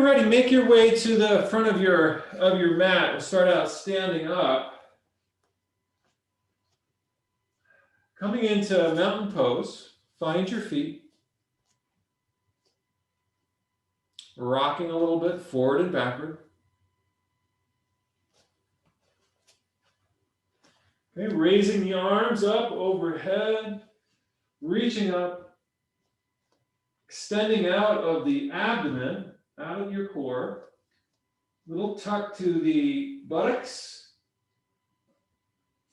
you're ready, make your way to the front of your mat. We'll start out standing up. Coming into mountain pose, find your feet. Rocking a little bit forward and backward. Okay, raising the arms up overhead, reaching up, extending out of the abdomen, out of your core. Little tuck to the buttocks.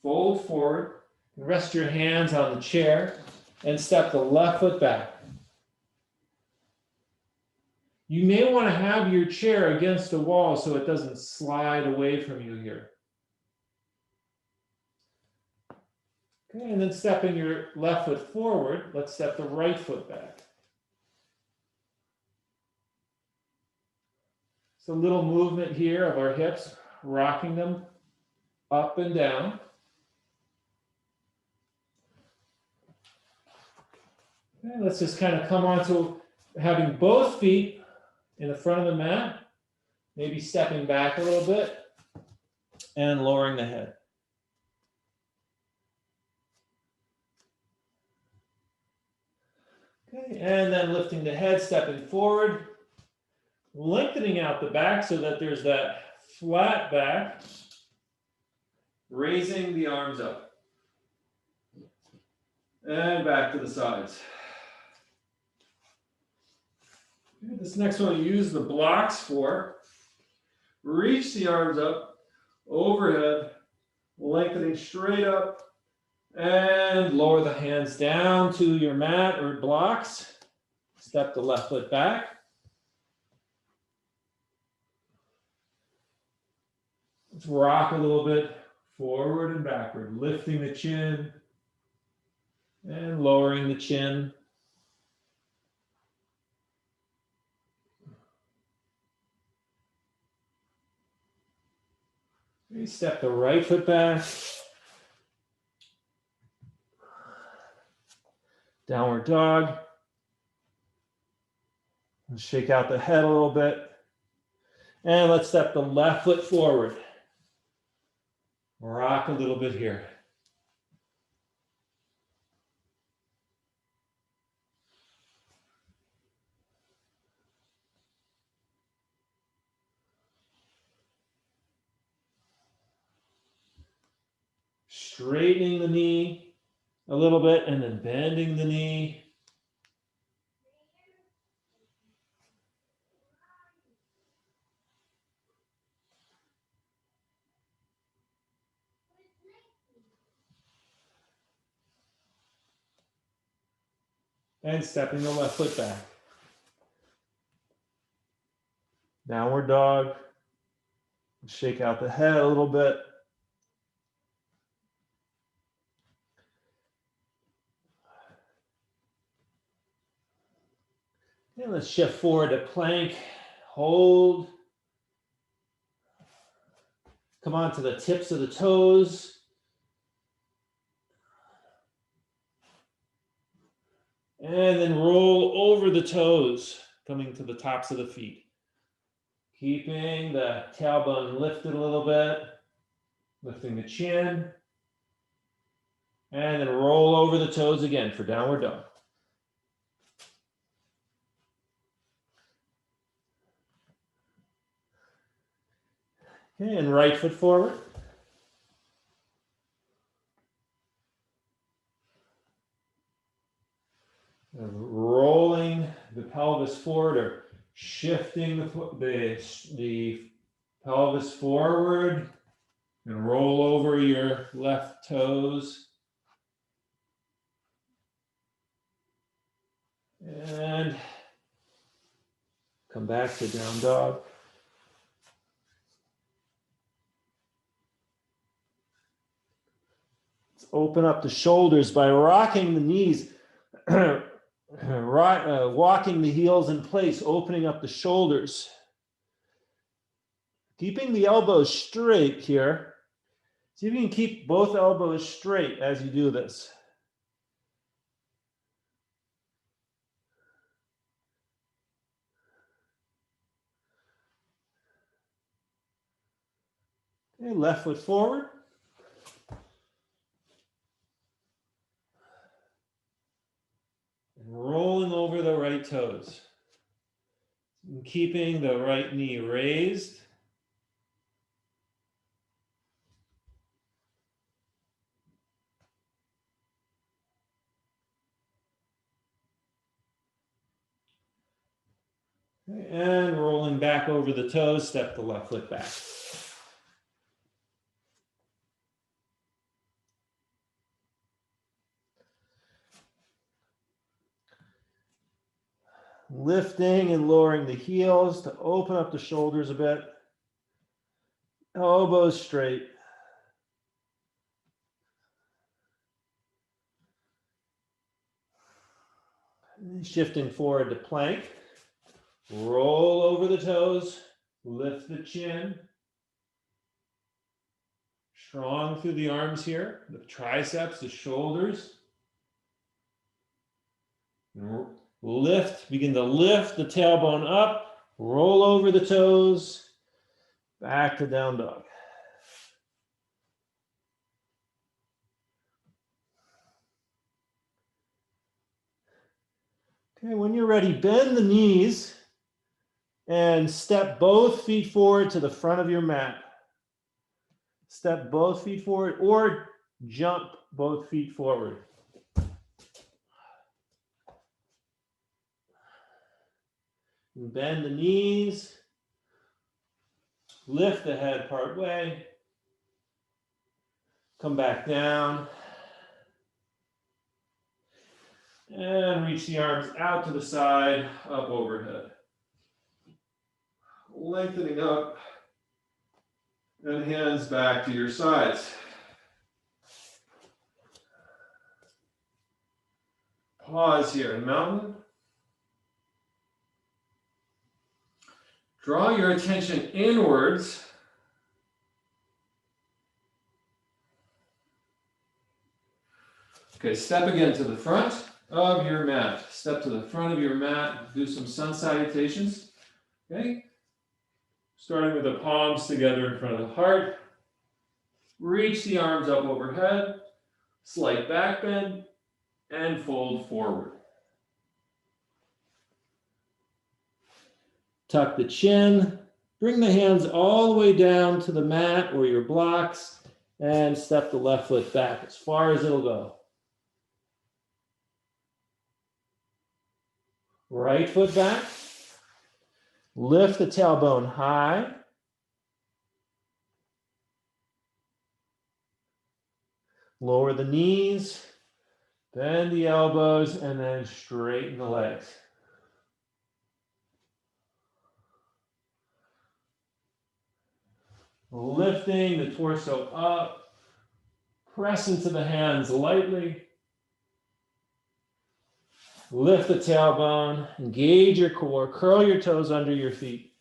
Fold forward. Rest your hands on the chair and step the left foot back. You may want to have your chair against the wall so it doesn't slide away from you here. Okay, and then stepping your left foot forward, let's step the right foot back. So a little movement here of our hips, rocking them up and down. Okay, let's just kind of come on to having both feet in the front of the mat, maybe stepping back a little bit and lowering the head. Okay, and then lifting the head, stepping forward, lengthening out the back so that there's that flat back, raising the arms up. And back to the sides. Okay, this next one, use the blocks for. Reach the arms up, overhead, lengthening straight up, and lower the hands down to your mat or blocks. Step the left foot back. Let's rock a little bit forward and backward, lifting the chin and lowering the chin. Okay, step the right foot back. Downward dog. And shake out the head a little bit. And let's step the left foot forward. Rock a little bit here. Straightening the knee a little bit and then bending the knee. And stepping the left foot back. Downward dog. Shake out the head a little bit. And let's shift forward to plank. Hold. Come on to the tips of the toes. And then roll over the toes, coming to the tops of the feet. Keeping the tailbone lifted a little bit, lifting the chin. And then roll over the toes again for downward dog. Okay, and right foot forward. And rolling the pelvis forward or shifting the pelvis forward and roll over your left toes. And come back to down dog. Let's open up the shoulders by rocking the knees. Walking the heels in place, opening up the shoulders. Keeping the elbows straight here. See if you can keep both elbows straight as you do this. Okay, left foot forward. And rolling over the right toes. And keeping the right knee raised. Okay, and rolling back over the toes, step the left foot back. Lifting and lowering the heels to open up the shoulders a bit. Elbows straight. Shifting forward to plank. Roll over the toes. Lift the chin. Strong through the arms here. The triceps, the shoulders. Lift, begin to lift the tailbone up. Roll over the toes. Back to down dog. Okay, when you're ready, bend the knees and step both feet forward to the front of your mat. Step both feet forward or jump both feet forward. Bend the knees. Lift the head part way. Come back down. And reach the arms out to the side, up overhead. Lengthening up. And hands back to your sides. Pause here in mountain. Draw your attention inwards. Okay, step again to the front of your mat. Step to the front of your mat. Do some sun salutations. Okay. Starting with the palms together in front of the heart. Reach the arms up overhead. Slight back bend and fold forward. Tuck the chin. Bring the hands all the way down to the mat or your blocks and step the left foot back as far as it'll go. Right foot back. Lift the tailbone high. Lower the knees. Bend the elbows and then straighten the legs. Lifting the torso up. Press into the hands lightly. Lift the tailbone. Engage your core. Curl your toes under your feet.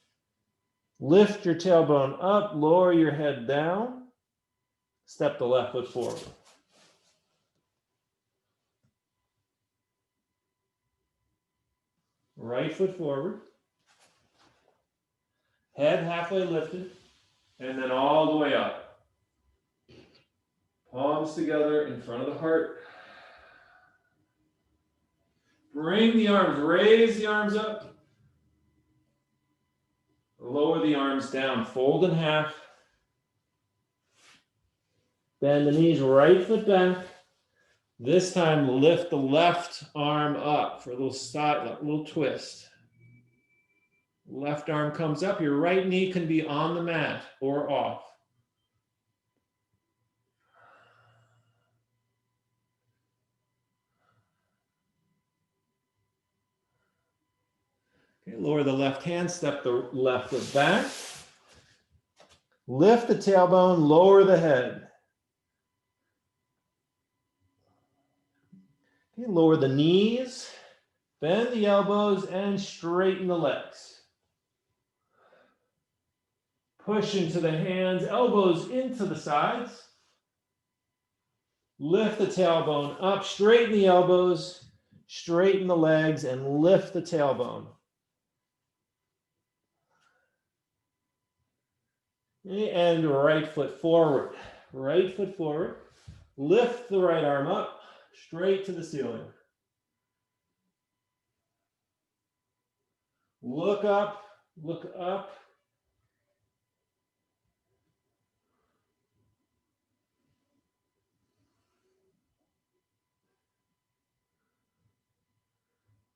Lift your tailbone up. Lower your head down. Step the left foot forward. Right foot forward. Head halfway lifted. And then all the way up. Palms together in front of the heart. Bring the arms, raise the arms up. Lower the arms down, fold in half. Bend the knees, right foot back. This time lift the left arm up for a little side, a little twist. Left arm comes up, your right knee can be on the mat or off. Okay, lower the left hand, step the left foot back. Lift the tailbone, lower the head. Okay, lower the knees, bend the elbows, and straighten the legs. Push into the hands, elbows into the sides. Lift the tailbone up, straighten the elbows, straighten the legs, and lift the tailbone. Okay, and right foot forward. Right foot forward. Lift the right arm up, straight to the ceiling. Look up, look up.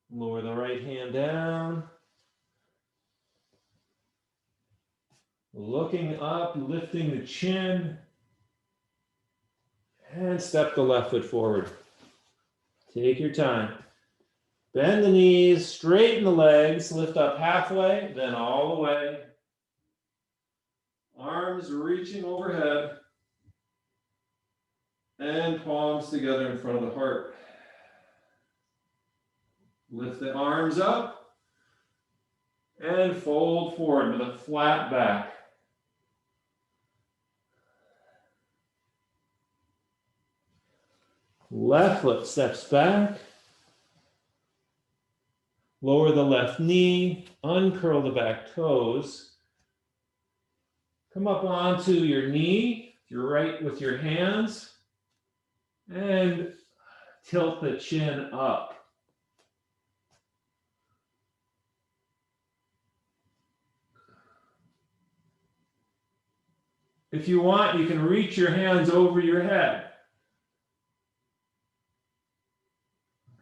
Lower the right hand down. Looking up, lifting the chin. And step the left foot forward. Take your time. Bend the knees, straighten the legs, lift up halfway, then all the way. Arms reaching overhead. And palms together in front of the heart. Lift the arms up. And fold forward with a flat back. Left foot steps back. Lower the left knee, uncurl the back toes. Come up onto your knee, your right with your hands, and tilt the chin up. If you want, you can reach your hands over your head.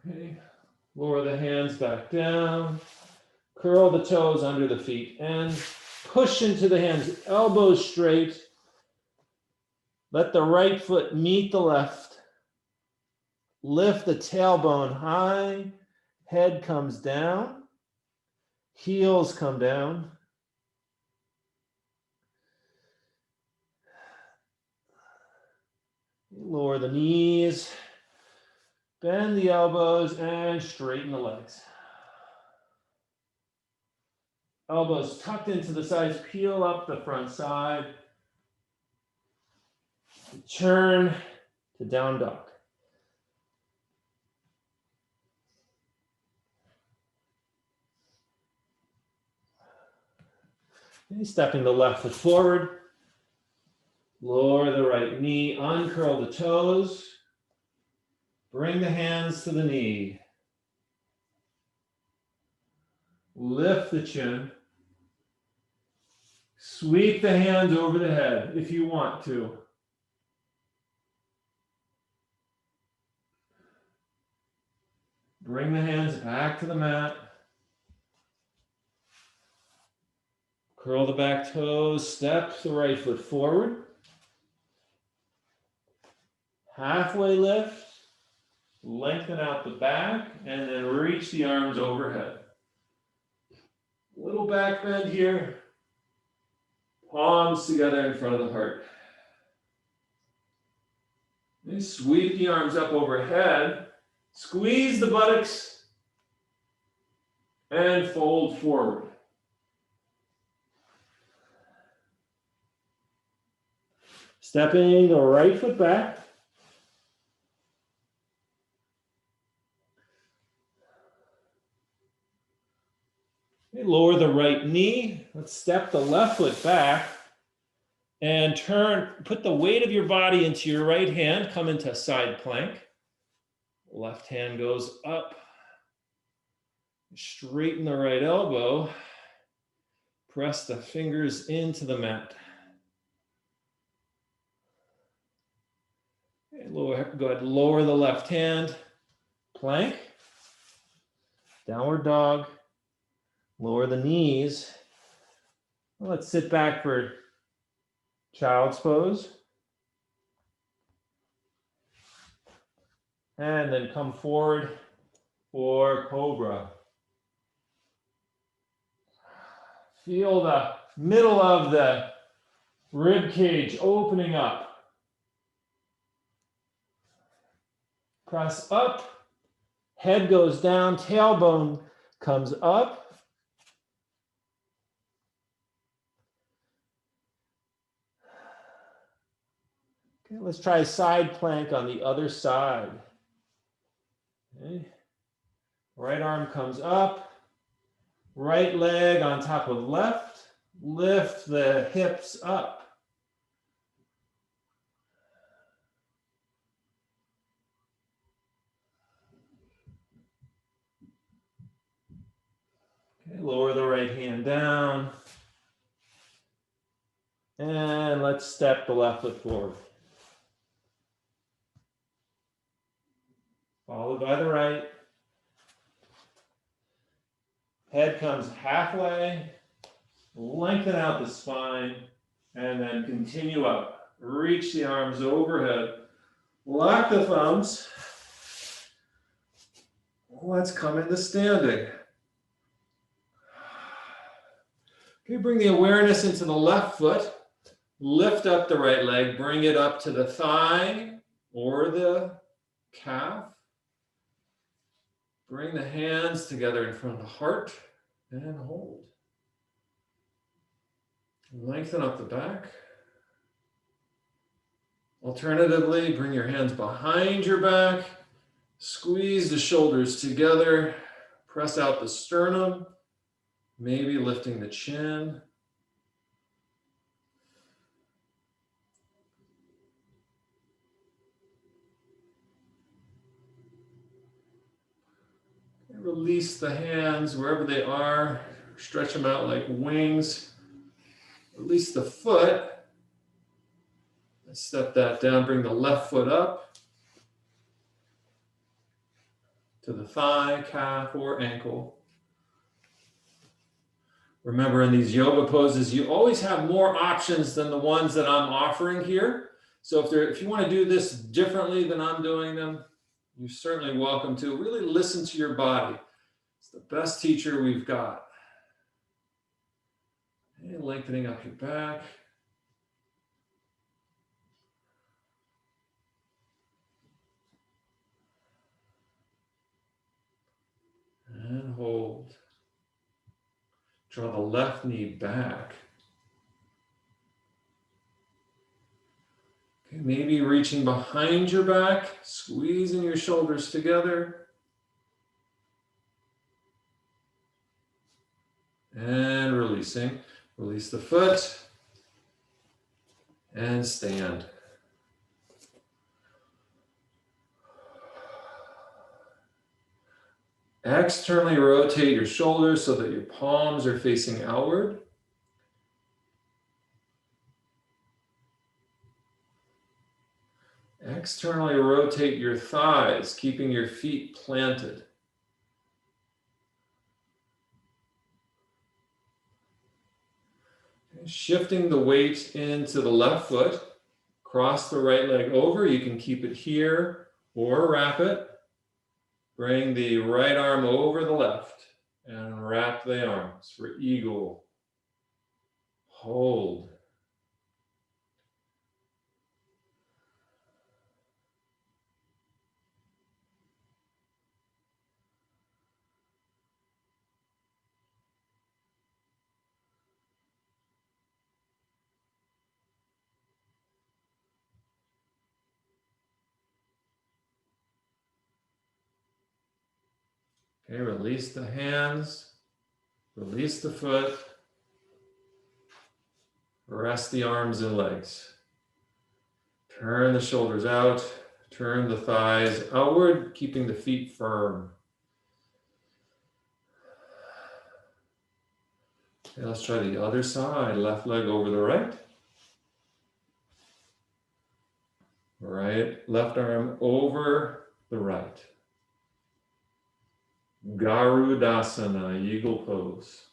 Okay. Lower the hands back down. Curl the toes under the feet and push into the hands, elbows straight. Let the right foot meet the left. Lift the tailbone high. Head comes down. Heels come down. Lower the knees. Bend the elbows and straighten the legs. Elbows tucked into the sides, peel up the front side. Turn to down dog. Okay, stepping the left foot forward. Lower the right knee, uncurl the toes. Bring the hands to the knee. Lift the chin. Sweep the hands over the head if you want to. Bring the hands back to the mat. Curl the back toes, step the right foot forward. Halfway lift, lengthen out the back, and then reach the arms overhead. Little back bend here. Palms together in front of the heart. And sweep the arms up overhead. Squeeze the buttocks and fold forward. Stepping the right foot back. Okay, lower the right knee. Let's step the left foot back and turn, put the weight of your body into your right hand, come into side plank. Left hand goes up. Straighten the right elbow. Press the fingers into the mat. And go ahead, lower the left hand. Plank. Downward dog. Lower the knees. Let's sit back for child's pose. And then come forward for cobra. Feel the middle of the rib cage opening up. Press up. Head goes down. Tailbone comes up. Okay, let's try side plank on the other side. Okay. Right arm comes up. Right leg on top of left. Lift the hips up. Okay, lower the right hand down. And let's step the left foot forward. Followed by the right. Head comes halfway. Lengthen out the spine. And then continue up. Reach the arms overhead. Lock the thumbs. Let's come into standing. Okay, bring the awareness into the left foot. Lift up the right leg. Bring it up to the thigh or the calf. Bring the hands together in front of the heart and hold. Lengthen up the back. Alternatively, bring your hands behind your back. Squeeze the shoulders together. Press out the sternum. Maybe lifting the chin. Release the hands wherever they are. Stretch them out like wings. Release the foot. Let's step that down. Bring the left foot up to the thigh, calf, or ankle. Remember, in these yoga poses, you always have more options than the ones that I'm offering here. So if you want to do this differently than I'm doing them, you're certainly welcome to. Really listen to your body. It's the best teacher we've got. And lengthening up your back. And hold. Draw the left knee back. Okay, maybe reaching behind your back, squeezing your shoulders together. And releasing. Release the foot. And stand. Externally rotate your shoulders so that your palms are facing outward. Externally rotate your thighs, keeping your feet planted. Shifting the weight into the left foot. Cross the right leg over. You can keep it here or wrap it. Bring the right arm over the left and wrap the arms for eagle. Hold. Okay, release the hands, release the foot, rest the arms and legs. Turn the shoulders out, turn the thighs outward, keeping the feet firm. Okay, let's try the other side, left leg over the right. Right, left arm over the right. Garudasana, eagle pose.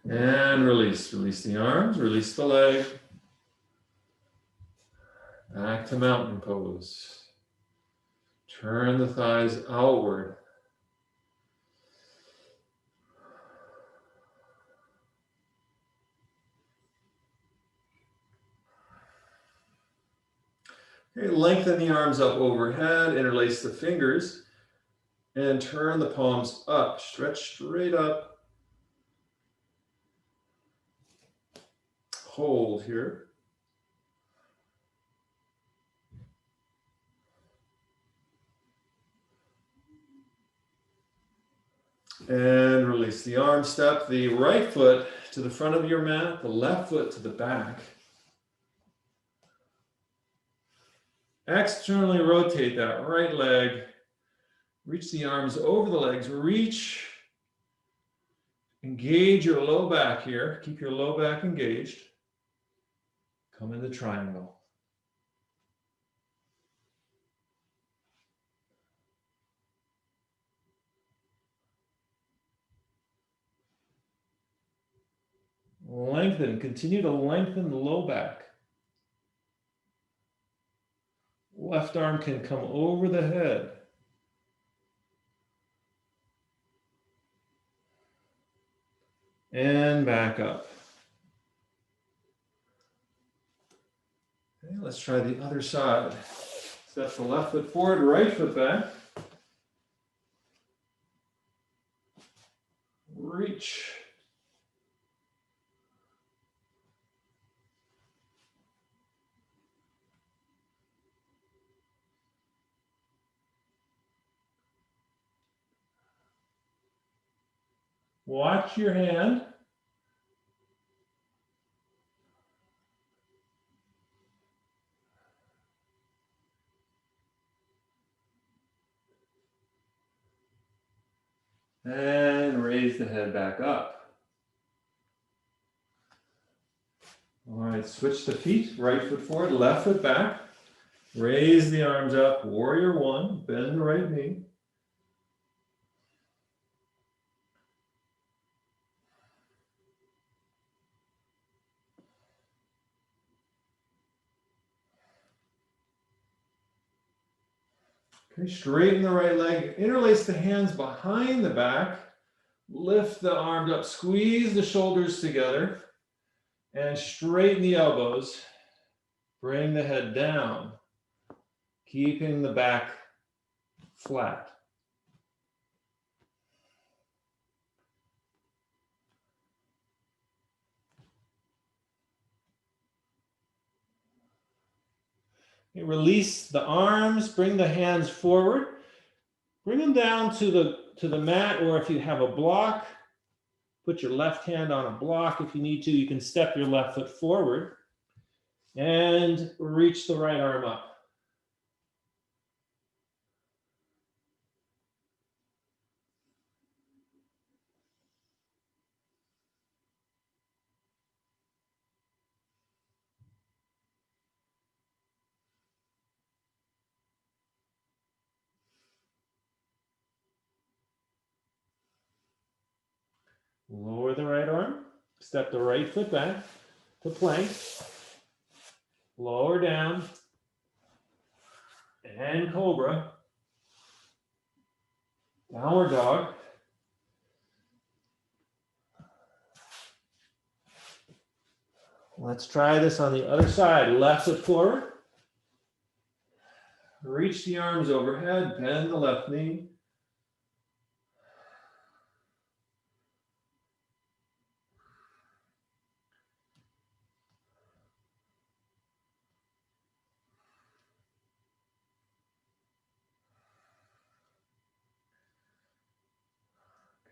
And release. Release the arms, release the leg. Back to mountain pose. Turn the thighs outward. Okay, lengthen the arms up overhead, interlace the fingers, and turn the palms up. Stretch straight up. Hold here. And release the arm. Step the right foot to the front of your mat, the left foot to the back. Externally rotate that right leg. Reach the arms over the legs. Reach. Engage your low back here. Keep your low back engaged. Come into triangle. Lengthen. Continue to lengthen the low back. Left arm can come over the head. And back up. Okay, let's try the other side. Step the left foot forward, right foot back. Reach. Watch your hand. And raise the head back up. All right, switch the feet. Right foot forward, left foot back. Raise the arms up. Warrior one. Bend the right knee. Okay, straighten the right leg. Interlace the hands behind the back. Lift the arms up. Squeeze the shoulders together. And straighten the elbows. Bring the head down. Keeping the back flat. Okay, release the arms, bring the hands forward. Bring them down to the mat, or if you have a block, put your left hand on a block. If you need to, you can step your left foot forward and reach the right arm up. Lower the right arm, step the right foot back to plank, lower down, and cobra, downward dog. Let's try this on the other side. Left foot forward, reach the arms overhead, bend the left knee.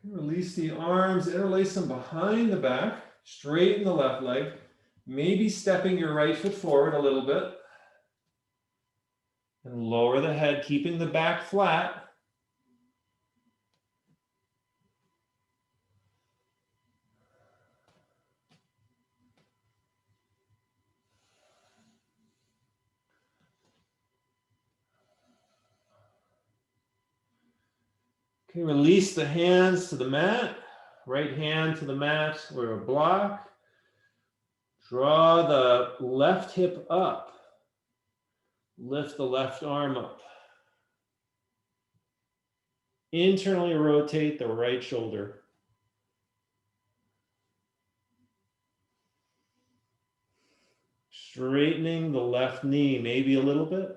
Release the arms, interlace them behind the back, straighten the left leg, maybe stepping your right foot forward a little bit, and lower the head, keeping the back flat. Okay, release the hands to the mat, right hand to the mat or a block. Draw the left hip up. Lift the left arm up. Internally rotate the right shoulder. Straightening the left knee, maybe a little bit.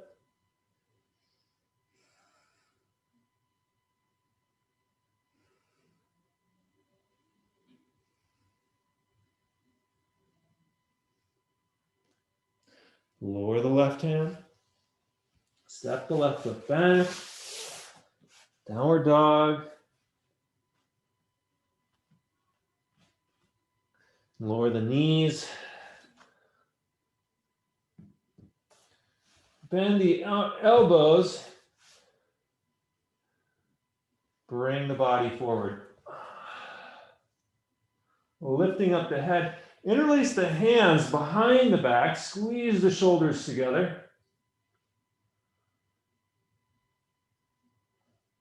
Lower the left hand. Step the left foot back. Downward dog. Lower the knees. Bend the elbows. Bring the body forward. Lifting up the head. Interlace the hands behind the back. Squeeze the shoulders together.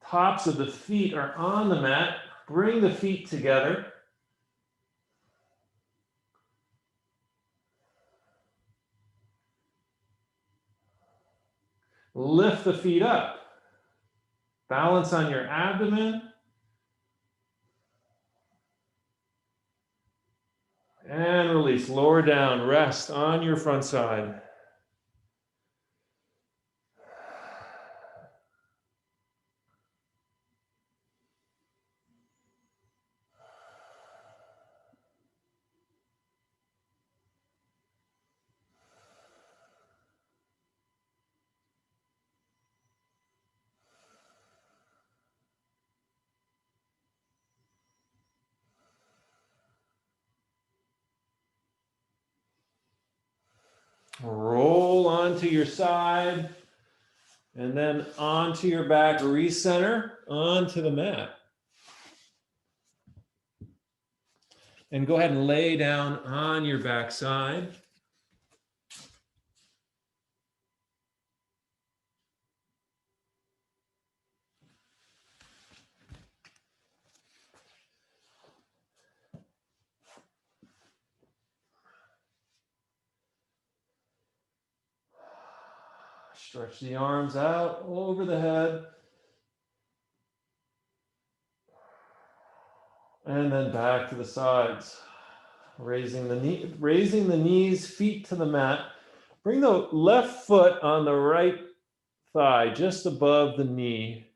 Tops of the feet are on the mat. Bring the feet together. Lift the feet up. Balance on your abdomen. And release. Lower down. Rest on your front side. Roll onto your side. And then onto your back, recenter onto the mat. And go ahead and lay down on your back side. Stretch the arms out over the head. And then back to the sides. Raising the knees, feet to the mat. Bring the left foot on the right thigh, just above the knee.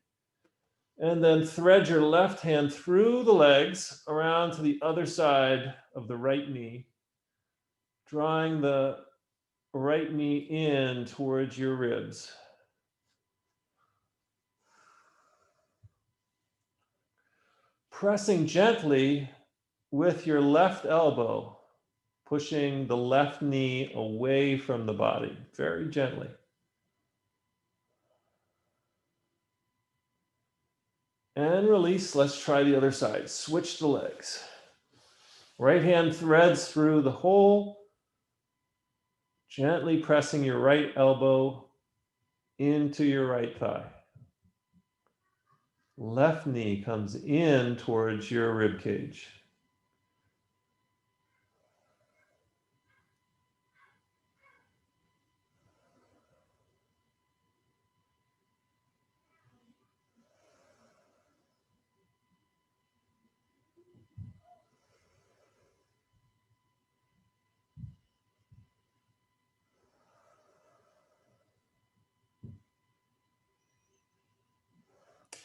And then thread your left hand through the legs around to the other side of the right knee, drawing the right knee in towards your ribs. Pressing gently with your left elbow, pushing the left knee away from the body, very gently. And release. Let's try the other side. Switch the legs. Right hand threads through the hole, gently pressing your right elbow into your right thigh. Left knee comes in towards your rib cage.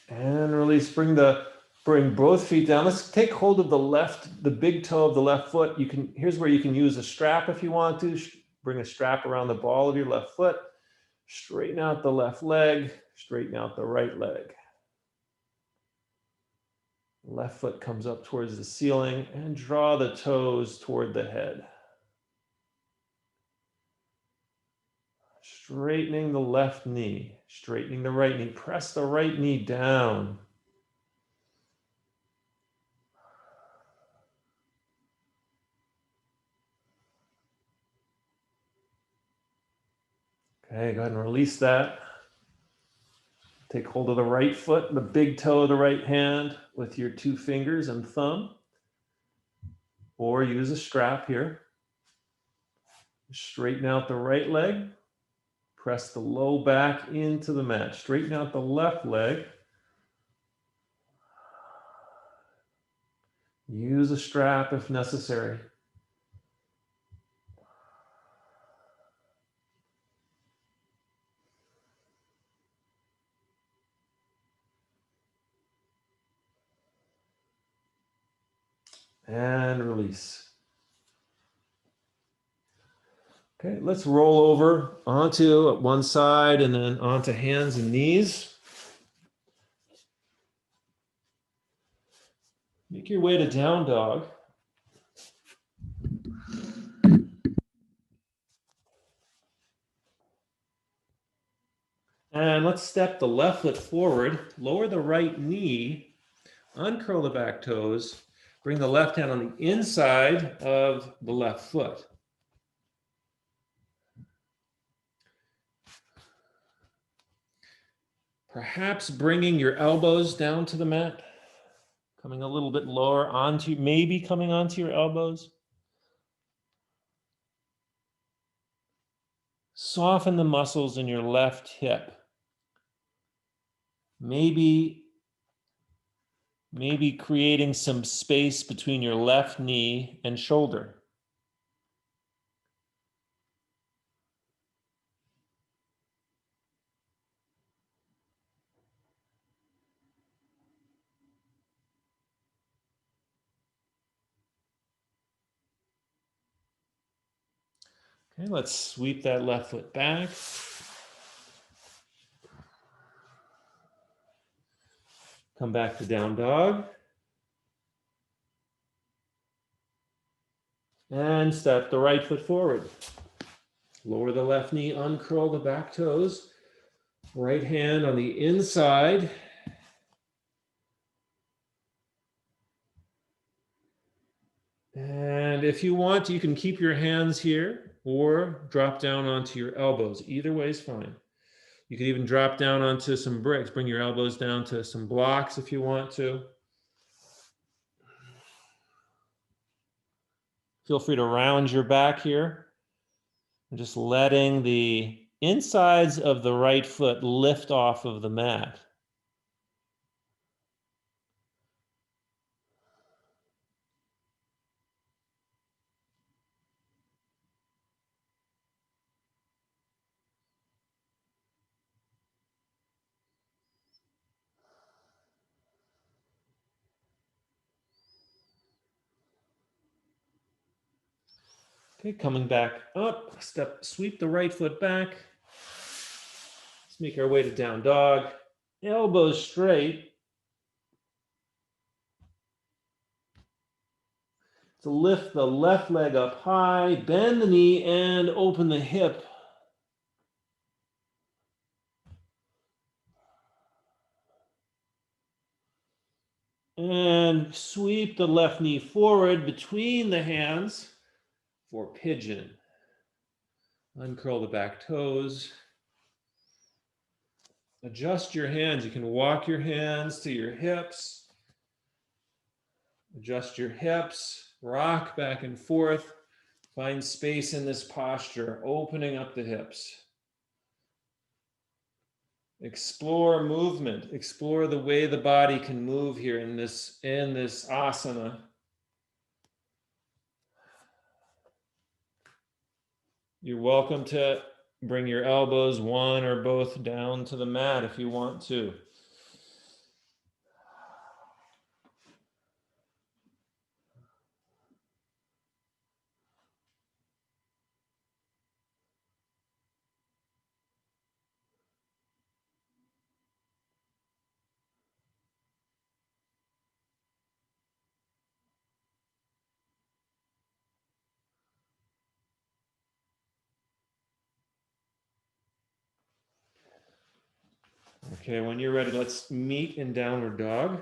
And release. Bring both feet down. Let's take hold of the big toe of the left foot. Here's where you can use a strap if you want to. Bring a strap around the ball of your left foot. Straighten out the left leg. Straighten out the right leg. Left foot comes up towards the ceiling and draw the toes toward the head. Straightening the left knee, straightening the right knee. Press the right knee down. Okay, go ahead and release that. Take hold of the right foot, the big toe of the right hand with your 2 fingers and thumb. Or use a strap here. Straighten out the right leg. Press the low back into the mat. Straighten out the left leg. Use a strap if necessary. And release. Okay, let's roll over onto one side and then onto hands and knees. Make your way to down dog. And let's step the left foot forward, lower the right knee, uncurl the back toes, bring the left hand on the inside of the left foot. Perhaps bringing your elbows down to the mat, coming a little bit lower onto, maybe coming onto your elbows. Soften the muscles in your left hip. Maybe creating some space between your left knee and shoulder. Okay, let's sweep that left foot back. Come back to down dog. And step the right foot forward. Lower the left knee, uncurl the back toes. Right hand on the inside. And if you want, you can keep your hands here or drop down onto your elbows. Either way is fine. You could even drop down onto some bricks. Bring your elbows down to some blocks if you want to. Feel free to round your back here. And just letting the insides of the right foot lift off of the mat. Okay, coming back up, sweep the right foot back. Let's make our way to down dog. Elbows straight. To lift the left leg up high, bend the knee and open the hip. And sweep the left knee forward between the hands for pigeon. Uncurl the back toes. Adjust your hands. You can walk your hands to your hips. Adjust your hips. Rock back and forth. Find space in this posture, opening up the hips. Explore movement. Explore the way the body can move here in this asana. You're welcome to bring your elbows, one or both, down to the mat if you want to. Okay, when you're ready, let's meet in downward dog.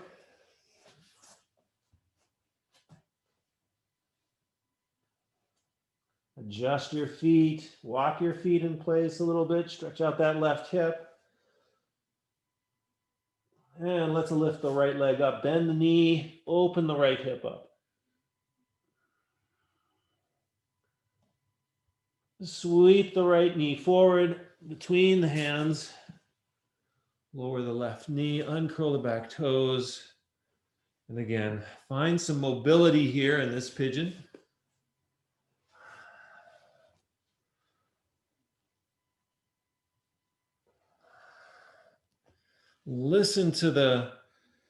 Adjust your feet, walk your feet in place a little bit, stretch out that left hip. And let's lift the right leg up, bend the knee, open the right hip up. Sweep the right knee forward between the hands. Lower the left knee, uncurl the back toes. And again, find some mobility here in this pigeon. Listen to the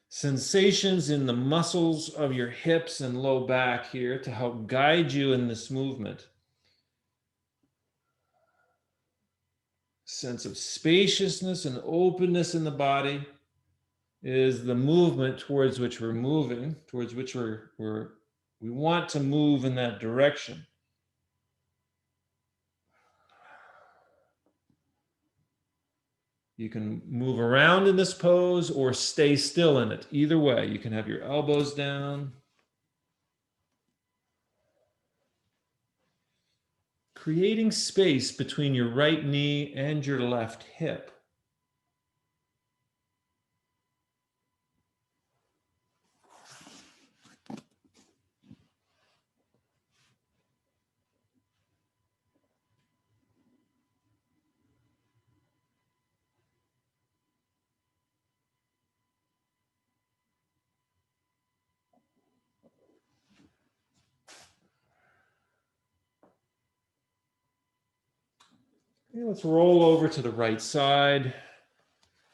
sensations in the muscles of your hips and low back here to help guide you in this movement. Sense of spaciousness and openness in the body is the movement towards which we're moving, towards which we want to move in that direction. You can move around in this pose or stay still in it. Either way, you can have your elbows down. Creating space between your right knee and your left hip. Okay, let's roll over to the right side.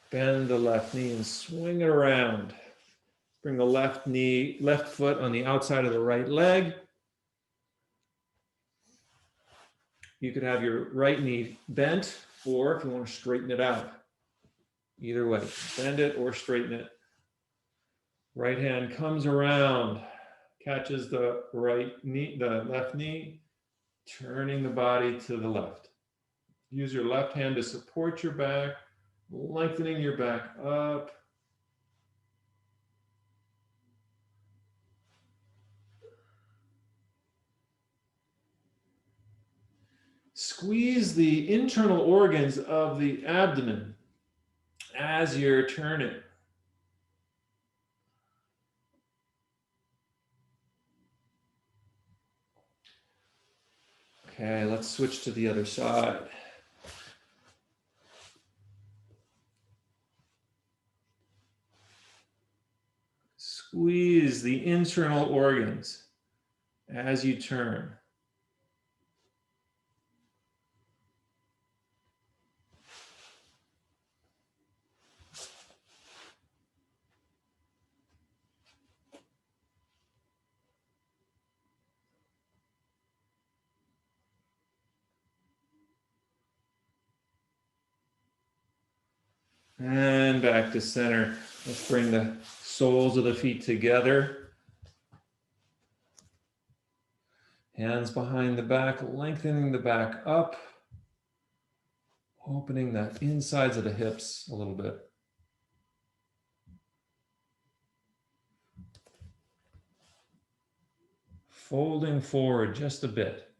Bend the left knee and swing it around. Bring the left foot on the outside of the right leg. You could have your right knee bent, or if you want to straighten it out. Either way, bend it or straighten it. Right hand comes around, catches the left knee, turning the body to the left. Use your left hand to support your back, lengthening your back up. Squeeze the internal organs of the abdomen as you're turning. Okay, let's switch to the other side. Squeeze the internal organs as you turn. And back to center. Let's bring the soles of the feet together. Hands behind the back, lengthening the back up. Opening the insides of the hips a little bit. Folding forward just a bit.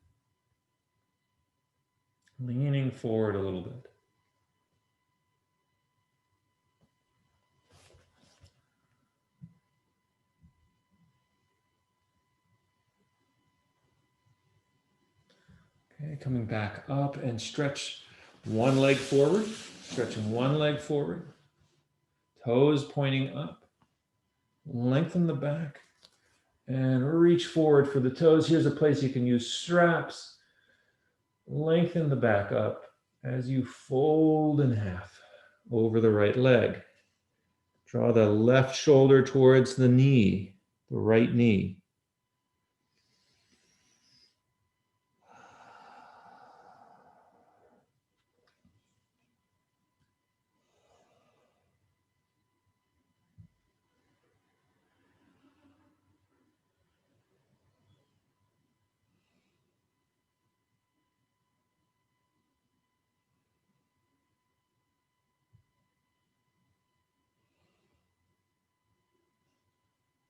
Leaning forward a little bit. Okay, coming back up and stretch one leg forward. Stretching one leg forward. Toes pointing up. Lengthen the back. And reach forward for the toes. Here's a place you can use straps. Lengthen the back up as you fold in half over the right leg. Draw the left shoulder towards the knee, the right knee.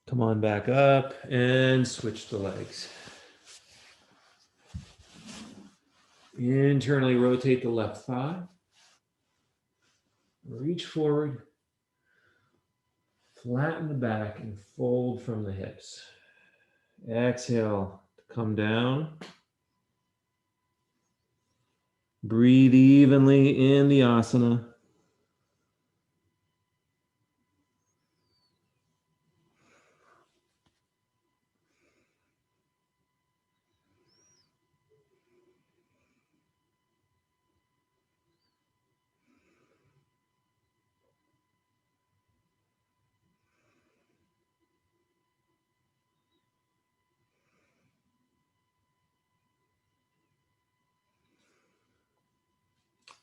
Come on back up and switch the legs. Internally rotate the left thigh. Reach forward. Flatten the back and fold from the hips. Exhale to come down. Breathe evenly in the asana.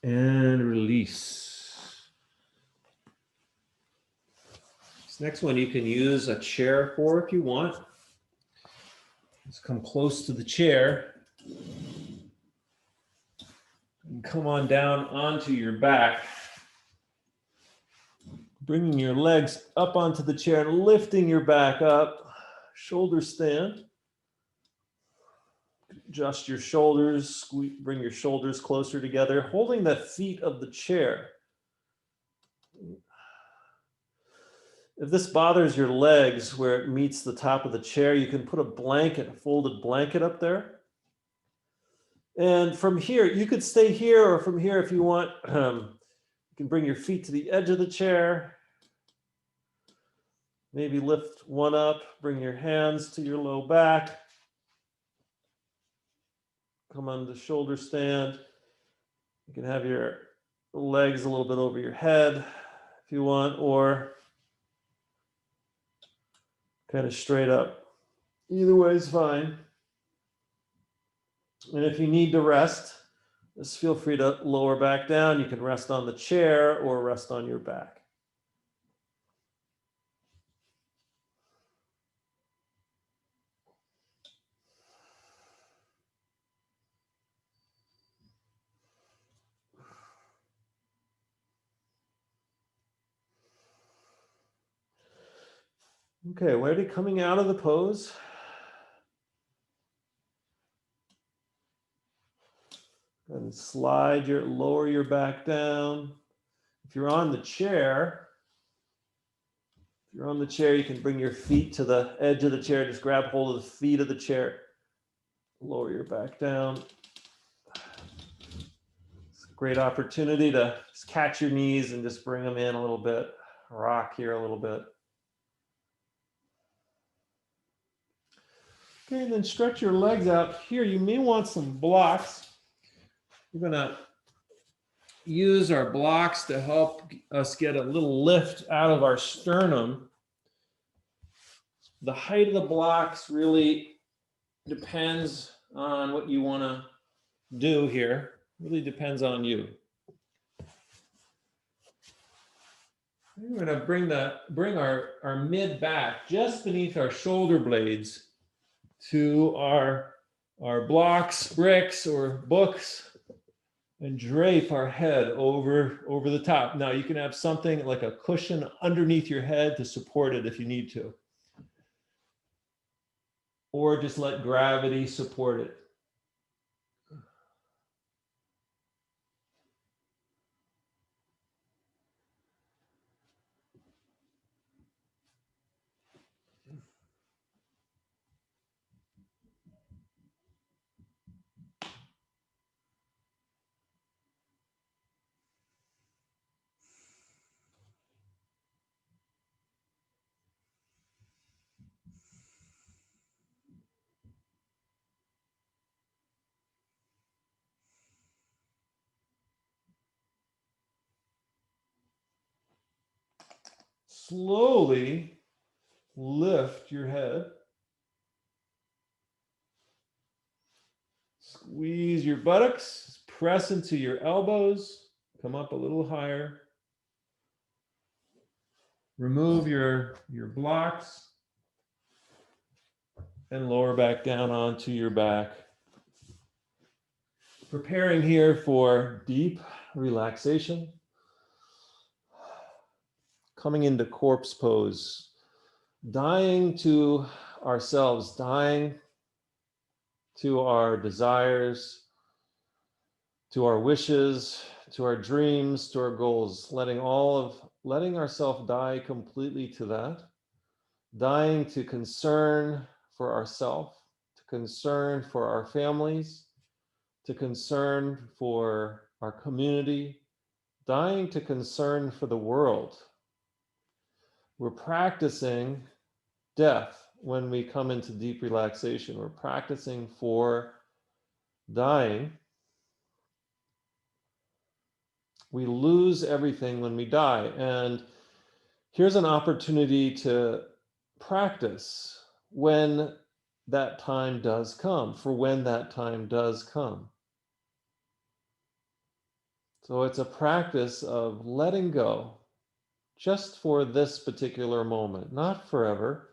And release. This next one you can use a chair for if you want. Just come close to the chair. And come on down onto your back. Bringing your legs up onto the chair and lifting your back up. Shoulder stand. Adjust your shoulders, bring your shoulders closer together, holding the feet of the chair. If this bothers your legs where it meets the top of the chair, you can put a blanket, a folded blanket up there. And from here, you could stay here, or from here if you want. You can bring your feet to the edge of the chair. Maybe lift one up, bring your hands to your low back. Come on the shoulder stand. You can have your legs a little bit over your head if you want, or kind of straight up. Either way is fine. And if you need to rest, just feel free to lower back down. You can rest on the chair or rest on your back. Okay, ready? Coming out of the pose. And lower your back down. If you're on the chair, you can bring your feet to the edge of the chair. Just grab hold of the feet of the chair. Lower your back down. It's a great opportunity to just catch your knees and just bring them in a little bit. Rock here a little bit. Okay, and then stretch your legs out. Here, you may want some blocks. We're gonna use our blocks to help us get a little lift out of our sternum. The height of the blocks really depends on what you want to do here. Really depends on you. We're going to bring our mid back just beneath our shoulder blades to our blocks, bricks, or books, and drape our head over the top. Now you can have something like a cushion underneath your head to support it if you need to. Or just let gravity support it. Slowly lift your head. Squeeze your buttocks, press into your elbows, come up a little higher. Remove your blocks and lower back down onto your back. Preparing here for deep relaxation. Coming into corpse pose, dying to ourselves, dying to our desires, to our wishes, to our dreams, to our goals, letting ourselves die completely to that, dying to concern for ourselves, to concern for our families, to concern for our community, dying to concern for the world. We're practicing death when we come into deep relaxation. We're practicing for dying. We lose everything when we die. And here's an opportunity to practice when that time does come, for when that time does come. So it's a practice of letting go just for this particular moment, not forever.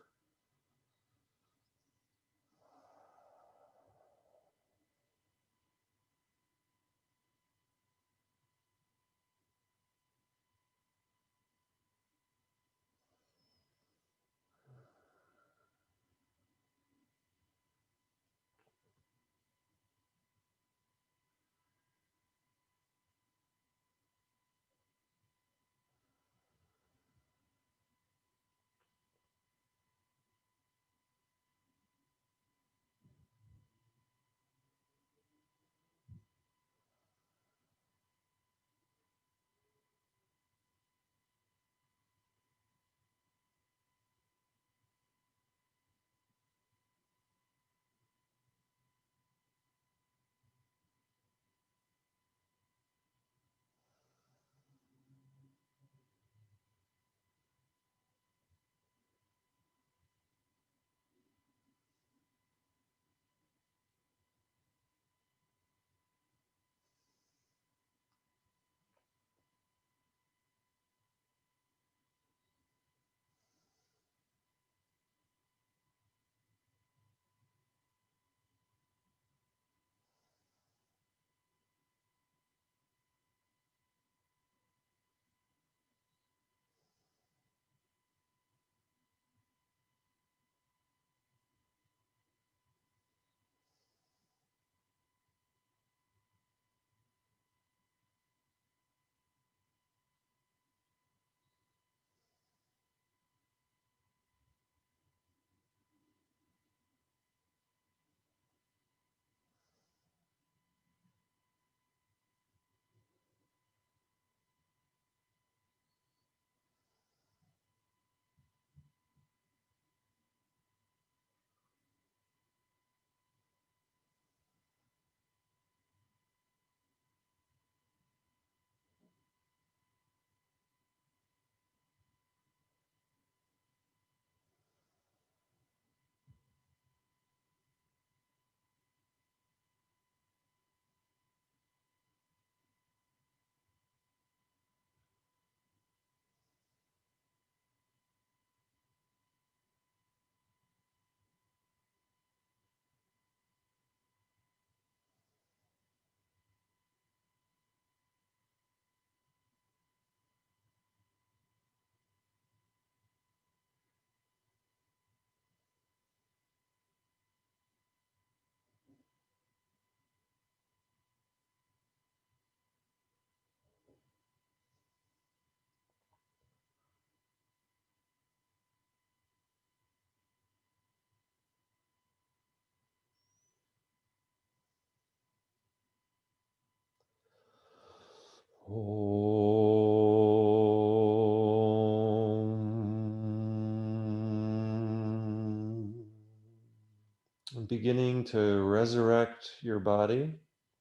beginning to resurrect your body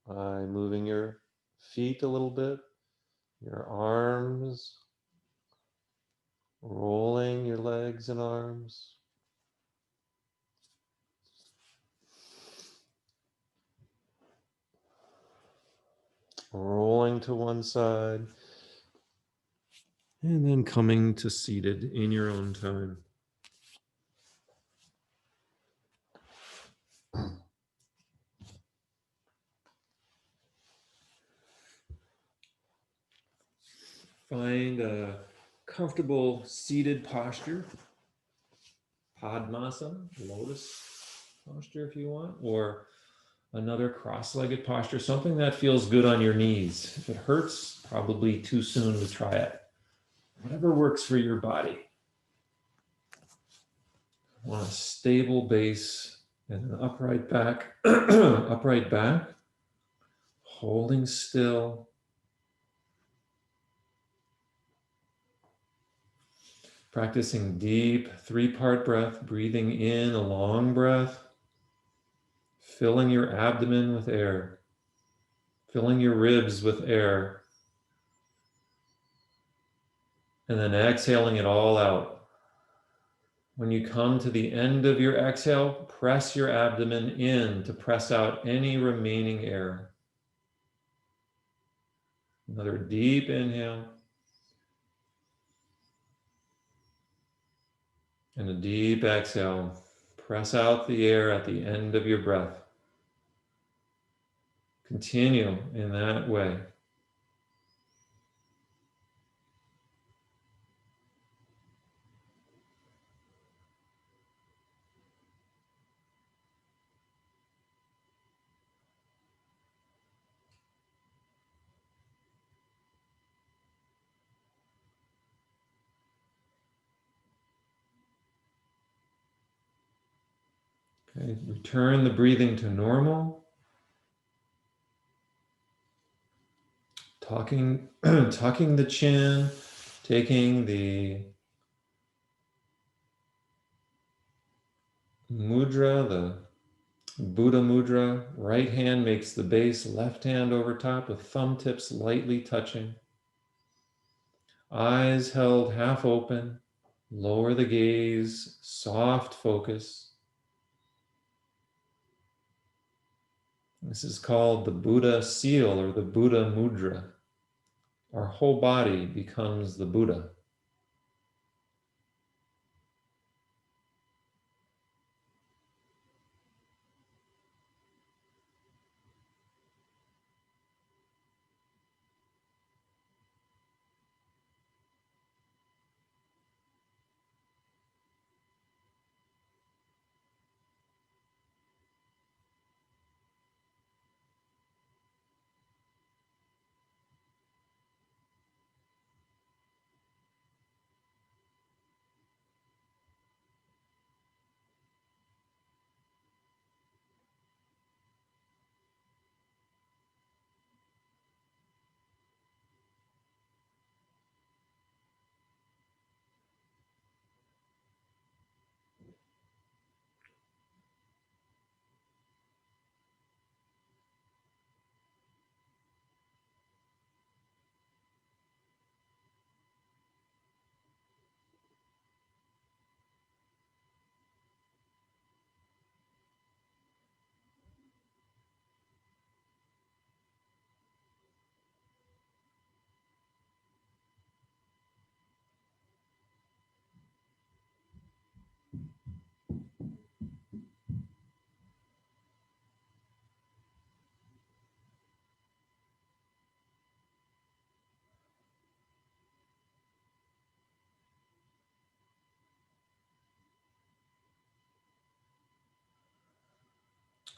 by moving your feet a little bit, your arms, rolling your legs and arms. Rolling to one side, and then coming to seated in your own time. Find a comfortable seated posture, Padmasana, lotus posture if you want, or another cross-legged posture, something that feels good on your knees. If it hurts, probably too soon to try it. Whatever works for your body. Want a stable base and an upright back, upright back, holding still. Practicing deep 3-part breath, breathing in a long breath, filling your abdomen with air, filling your ribs with air, and then exhaling it all out. When you come to the end of your exhale, press your abdomen in to press out any remaining air. Another deep inhale. And a deep exhale. Press out the air at the end of your breath. Continue in that way. Okay, return the breathing to normal. Tucking the chin, taking the mudra, the Buddha Mudra. Right hand makes the base, left hand over top with thumb tips lightly touching. Eyes held half open. Lower the gaze, soft focus. This is called the Buddha seal or the Buddha Mudra. Our whole body becomes the Buddha.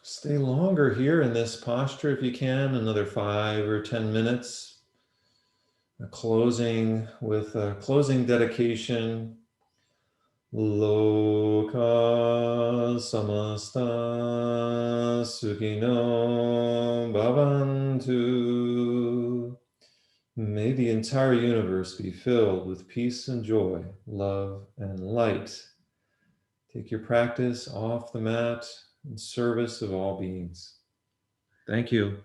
Stay longer here in this posture if you can, another 5 or 10 minutes. Closing with a closing dedication. Loka samasta sukhino bhavantu. May the entire universe be filled with peace and joy, love and light. Take your practice off the mat in service of all beings. Thank you.